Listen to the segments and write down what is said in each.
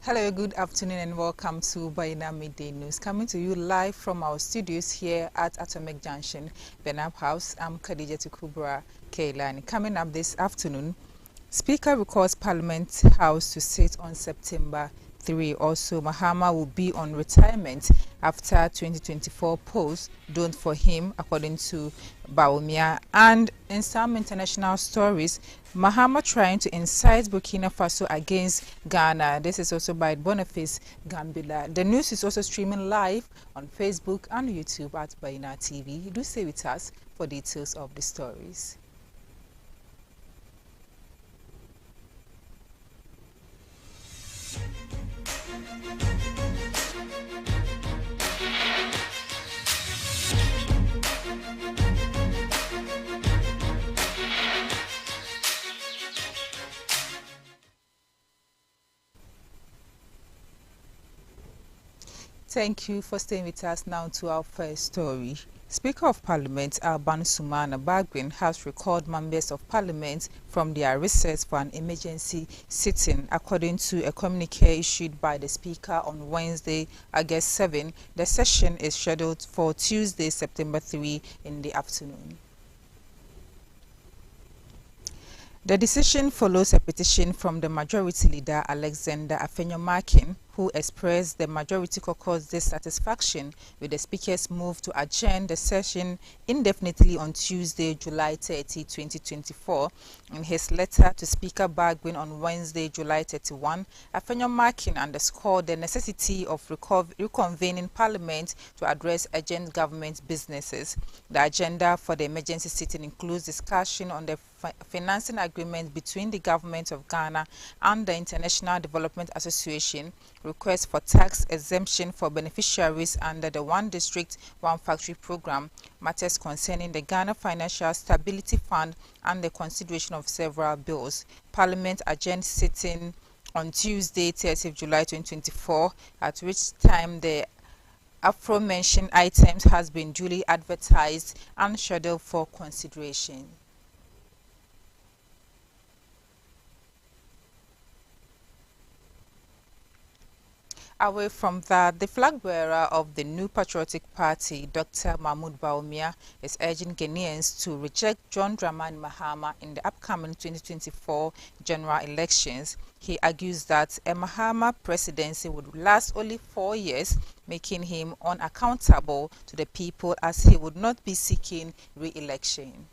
Hello, good afternoon and welcome to Baina Midday News. Coming to you live from our studios here at Atomic Junction, Benab House. I'm Khadija Kubra Keilani. Coming up this afternoon, Speaker recalls Parliament House to sit on September 3. Also, Mahama will be on retirement after 2024 polls don't for him, according to Bawumia. And in some international stories, Mahama trying to incite Burkina Faso against Ghana. This is also by Boniface Gambila. The news is also streaming live on Facebook and YouTube at Baina TV. Do stay with us for details of the stories. Thank you for staying with us. Now to our first story. Speaker of Parliament Alban Sumana Baldwin has recalled members of Parliament from their recess for an emergency sitting. According to a communique issued by the Speaker on Wednesday, August 7, the session is scheduled for Tuesday, September 3 in the afternoon. The decision follows a petition from the Majority Leader Alexander Afenyo-Markin, who expressed the Majority Caucus dissatisfaction with the Speaker's move to adjourn the session indefinitely on Tuesday, July 30, 2024. In his letter to Speaker Baldwin on Wednesday, July 31, Afenyo-Markin underscored the necessity of reconvening Parliament to address urgent government businesses. The agenda for the emergency sitting includes discussion on the financing agreement between the Government of Ghana and the International Development Association, request for tax exemption for beneficiaries under the One District, One Factory program, matters concerning the Ghana Financial Stability Fund, and the consideration of several bills. Parliament adjourned sitting on Tuesday, 30th July 2024, at which time the aforementioned items has been duly advertised and scheduled for consideration. Away from that, the flag bearer of the New Patriotic Party, Dr. Mahmoud Bawumia, is urging Ghanaians to reject John Dramani Mahama in the upcoming 2024 general elections. He argues that a Mahama presidency would last only 4 years, making him unaccountable to the people as he would not be seeking re-election.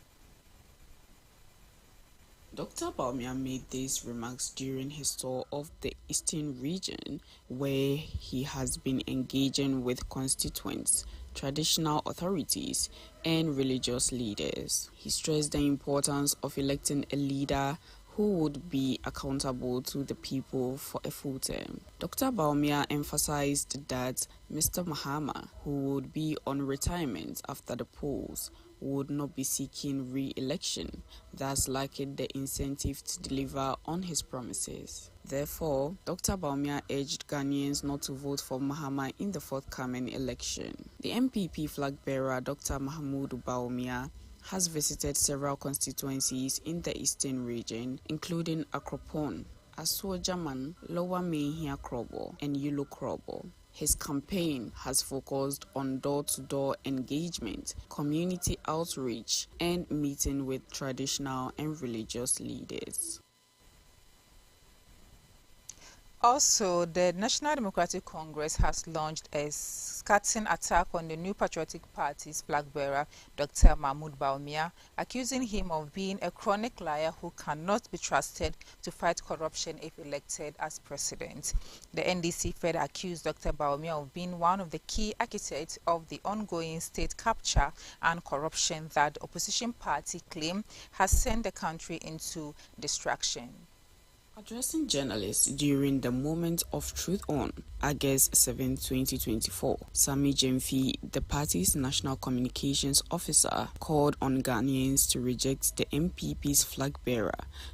Dr. Bawumia made these remarks during his tour of the Eastern region, where he has been engaging with constituents, traditional authorities, and religious leaders. He stressed the importance of electing a leader who would be accountable to the people for a full term. Dr. Bawumia emphasized that Mr. Mahama, who would be on retirement after the polls, would not be seeking re-election, thus lacking the incentive to deliver on his promises. Therefore, Dr. Bawumia urged Ghanaians not to vote for Mahama in the forthcoming election. The MPP flag bearer, Dr. Mahmoud Bawumia, has visited several constituencies in the Eastern region, including Akropong, Asuojaman, Lower Mehia Krobo, and Yulo Krobo. His campaign has focused on door-to-door engagement, community outreach, and meeting with traditional and religious leaders. Also, the National Democratic Congress has launched a scathing attack on the New Patriotic Party's flag bearer, Dr. Mahmoud Bawumia, accusing him of being a chronic liar who cannot be trusted to fight corruption if elected as president. The NDC further accused Dr. Bawumia of being one of the key architects of the ongoing state capture and corruption that the opposition party claim has sent the country into destruction. Addressing journalists during the Moment of Truth on August 7, 2024, Sami Jemfi, the party's national communications officer, called on Ghanaians to reject the MPP's flag bearer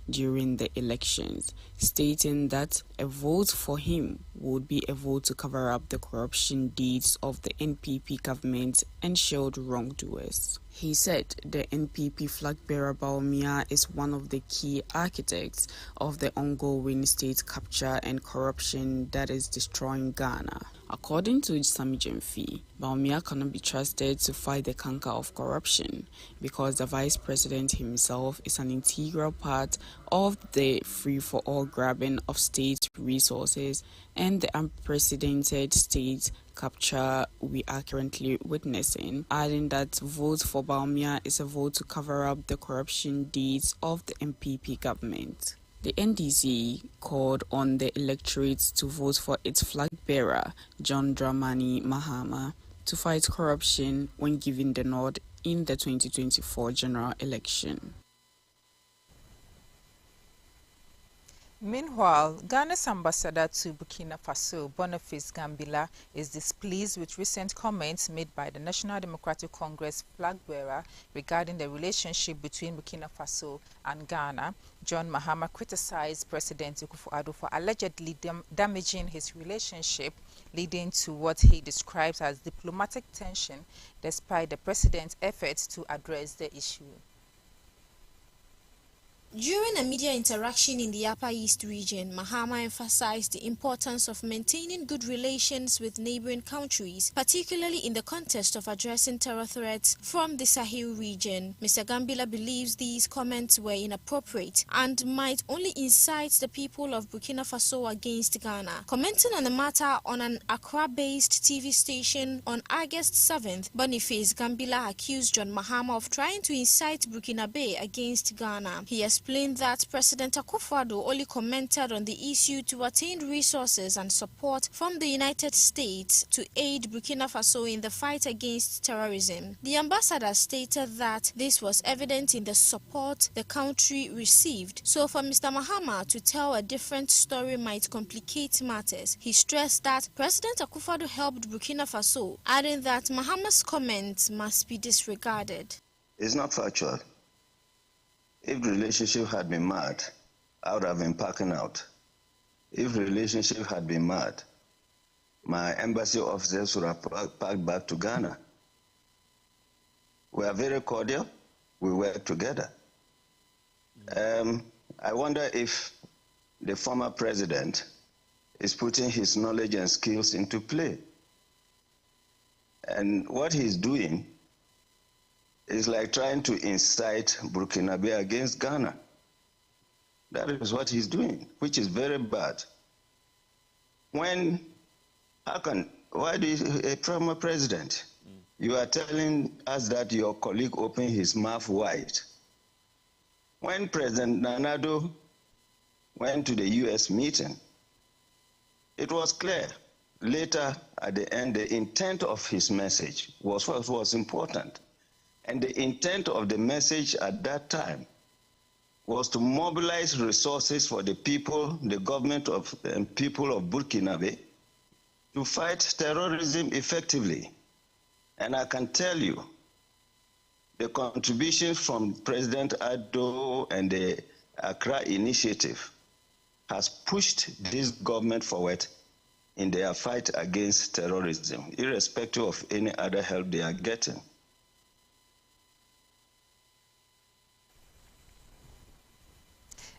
during the elections, stating that a vote for him would be a vote to cover up the corruption deeds of the NPP government and shield wrongdoers. He said the NPP flag bearer Bawumia is one of the key architects of the ongoing state capture and corruption that is destroying Ghana. According to Sami Jemfi, Bawumia cannot be trusted to fight the canker of corruption because the vice president himself is an integral part of the free-for-all grabbing of state resources and the unprecedented state capture we are currently witnessing, adding that vote for Bawumia is a vote to cover up the corruption deeds of the NPP government. The NDC called on the electorate to vote for its flag bearer, John Dramani Mahama, to fight corruption when giving the nod in the 2024 general election. Meanwhile, Ghana's ambassador to Burkina Faso, Boniface Gambila, is displeased with recent comments made by the National Democratic Congress flag bearer regarding the relationship between Burkina Faso and Ghana. John Mahama criticized President Akufo-Addo for allegedly damaging his relationship, leading to what he describes as diplomatic tension, despite the president's efforts to address the issue. During a media interaction in the Upper East region, Mahama emphasized the importance of maintaining good relations with neighboring countries, particularly in the context of addressing terror threats from the Sahel region. Mr. Gambila believes these comments were inappropriate and might incite incite the people of Burkina Faso against Ghana. Commenting on the matter on an Accra-based TV station on August 7th, Boniface Gambila accused John Mahama of trying to incite Burkinabe against Ghana. He explained that President Akufo-Addo only commented on the issue to attain resources and support from the United States to aid Burkina Faso in the fight against terrorism. The ambassador stated that this was evident in the support the country received. So for Mr. Mahama to tell a different story might complicate matters. He stressed that President Akufo-Addo helped Burkina Faso, adding that Mahama's comments must be disregarded. It's not factual. If the relationship had been mad, I would have been packing out. If the relationship had been mad, my embassy officers would have packed back to Ghana. We are very cordial. We work together. I wonder if the former president is putting his knowledge and skills into play. And what he's doing is like trying to incite Burkinabe against Ghana. That is what he's doing, which is very bad. Why do you, a former president, you are telling us that your colleague opened his mouth wide. When President Nana Addo went to the US meeting, it was clear. Later, at the end, the intent of his message was what was important. And the intent of the message at that time was to mobilize resources for the people, the government of and people of Burkinabe to fight terrorism effectively. And I can tell you, the contributions from President Addo and the Accra Initiative has pushed this government forward in their fight against terrorism, irrespective of any other help they are getting.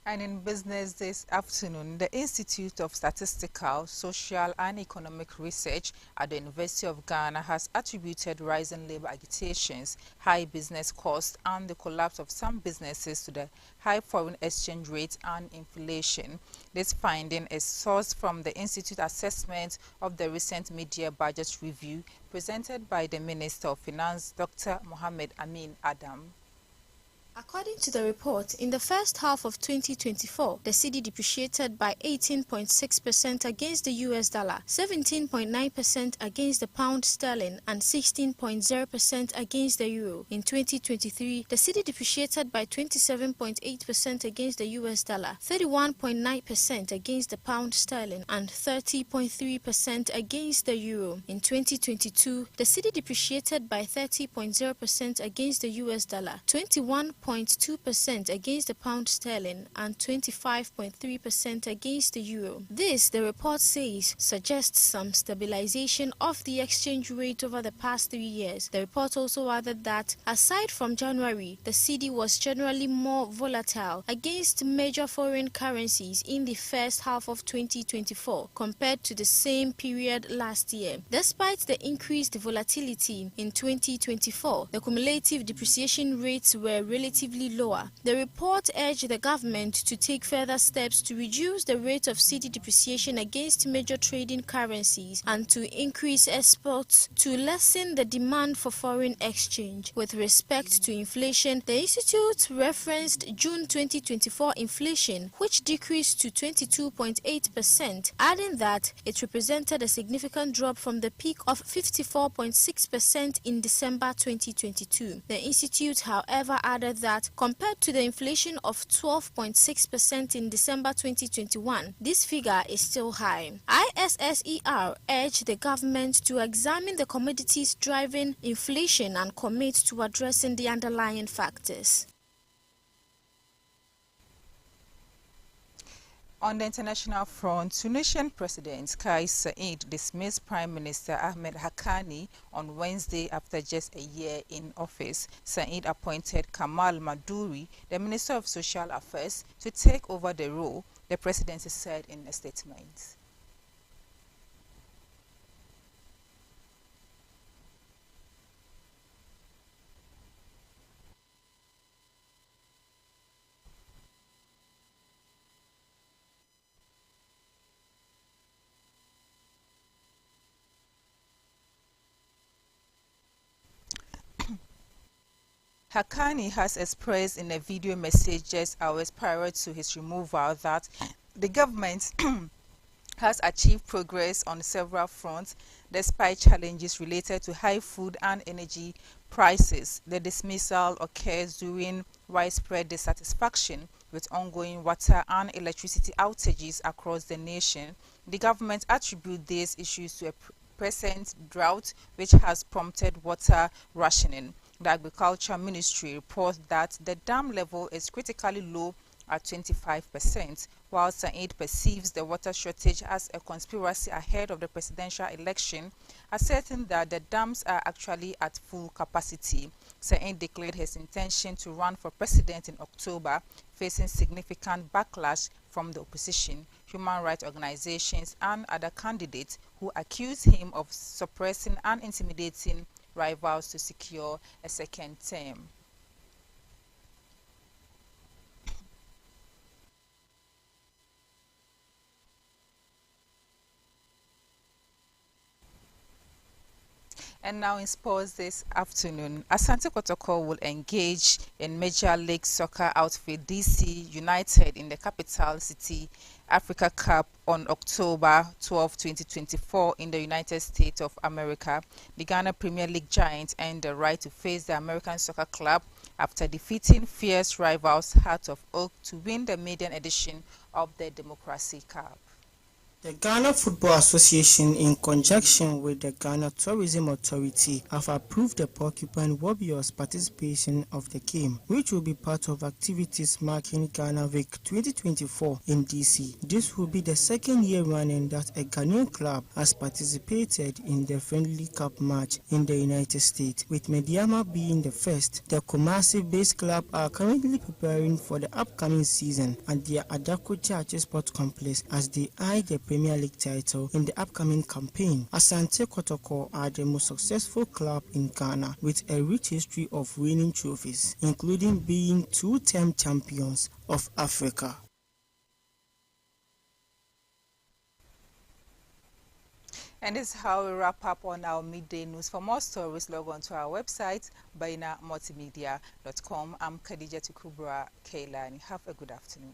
And in business this afternoon, the Institute of Statistical, Social and Economic Research at the University of Ghana has attributed rising labor agitations, high business costs, and the collapse of some businesses to the high foreign exchange rate and inflation. This finding is sourced from the Institute assessment of the recent mid-year budget review presented by the Minister of Finance, Dr. Mohamed Amin Adam. According to the report, in the first half of 2024, the cedi depreciated by 18.6% against the US dollar, 17.9% against the pound sterling, and 16.0% against the euro. In 2023, the cedi depreciated by 27.8% against the US dollar, 31.9% against the pound sterling, and 30.3% against the euro. In 2022, the cedi depreciated by 30.0% against the US dollar, 21.0% 28.2% against the pound sterling and 25.3% against the euro. This, the report says, suggests some stabilization of the exchange rate over the past 3 years. The report also added that, aside from January, the cedi was generally more volatile against major foreign currencies in the first half of 2024 compared to the same period last year. Despite the increased volatility in 2024, the cumulative depreciation rates were relatively lower. The report urged the government to take further steps to reduce the rate of cedi depreciation against major trading currencies and to increase exports to lessen the demand for foreign exchange. With respect to inflation, the institute referenced June 2024 inflation, which decreased to 22.8%, adding that it represented a significant drop from the peak of 54.6% in December 2022. The institute, however, added that compared to the inflation of 12.6% in December 2021, this figure is still high. ISSER urged the government to examine the commodities driving inflation and commit to addressing the underlying factors. On the international front, Tunisian President Kais Saied dismissed Prime Minister Ahmed Haqqani on Wednesday after just a year in office. Saied appointed Kamal Madouri, the Minister of Social Affairs, to take over the role, the presidency said in a statement. Haqqani has expressed in a video message just hours prior to his removal that the government has achieved progress on several fronts despite challenges related to high food and energy prices. The dismissal occurs during widespread dissatisfaction with ongoing water and electricity outages across the nation. The government attributes these issues to a present drought which has prompted water rationing. The Agriculture Ministry reports that the dam level is critically low at 25%, while Saied perceives the water shortage as a conspiracy ahead of the presidential election, asserting that the dams are actually at full capacity. Saied declared his intention to run for president in October, facing significant backlash from the opposition, human rights organizations, and other candidates who accuse him of suppressing and intimidating rivals to secure a second term. And now in sports this afternoon, Asante Kotoko will engage in Major League Soccer outfit DC United in the Capital City Africa Cup on October 12, 2024 in the United States of America. The Ghana Premier League giants earned the right to face the American Soccer Club after defeating fierce rivals Heart of Oak to win the maiden edition of the Democracy Cup. The Ghana Football Association, in conjunction with the Ghana Tourism Authority, have approved the Porcupine Warriors participation of the game, which will be part of activities marking Ghana Week 2024 in DC. This will be the second year running that a Ghanaian club has participated in the Friendly Cup match in the United States, with Mediama being the first. The Kumasi-based club are currently preparing for the upcoming season at their Adako Church Sports Complex as they eye the Premier League title in the upcoming campaign. Asante Kotoko are the most successful club in Ghana with a rich history of winning trophies, including being two-term champions of Africa. And this is how we wrap up on our midday news. For more stories, log on to our website, bainamultimedia.com. I'm Khadija Tukubra Kailani. Have a good afternoon.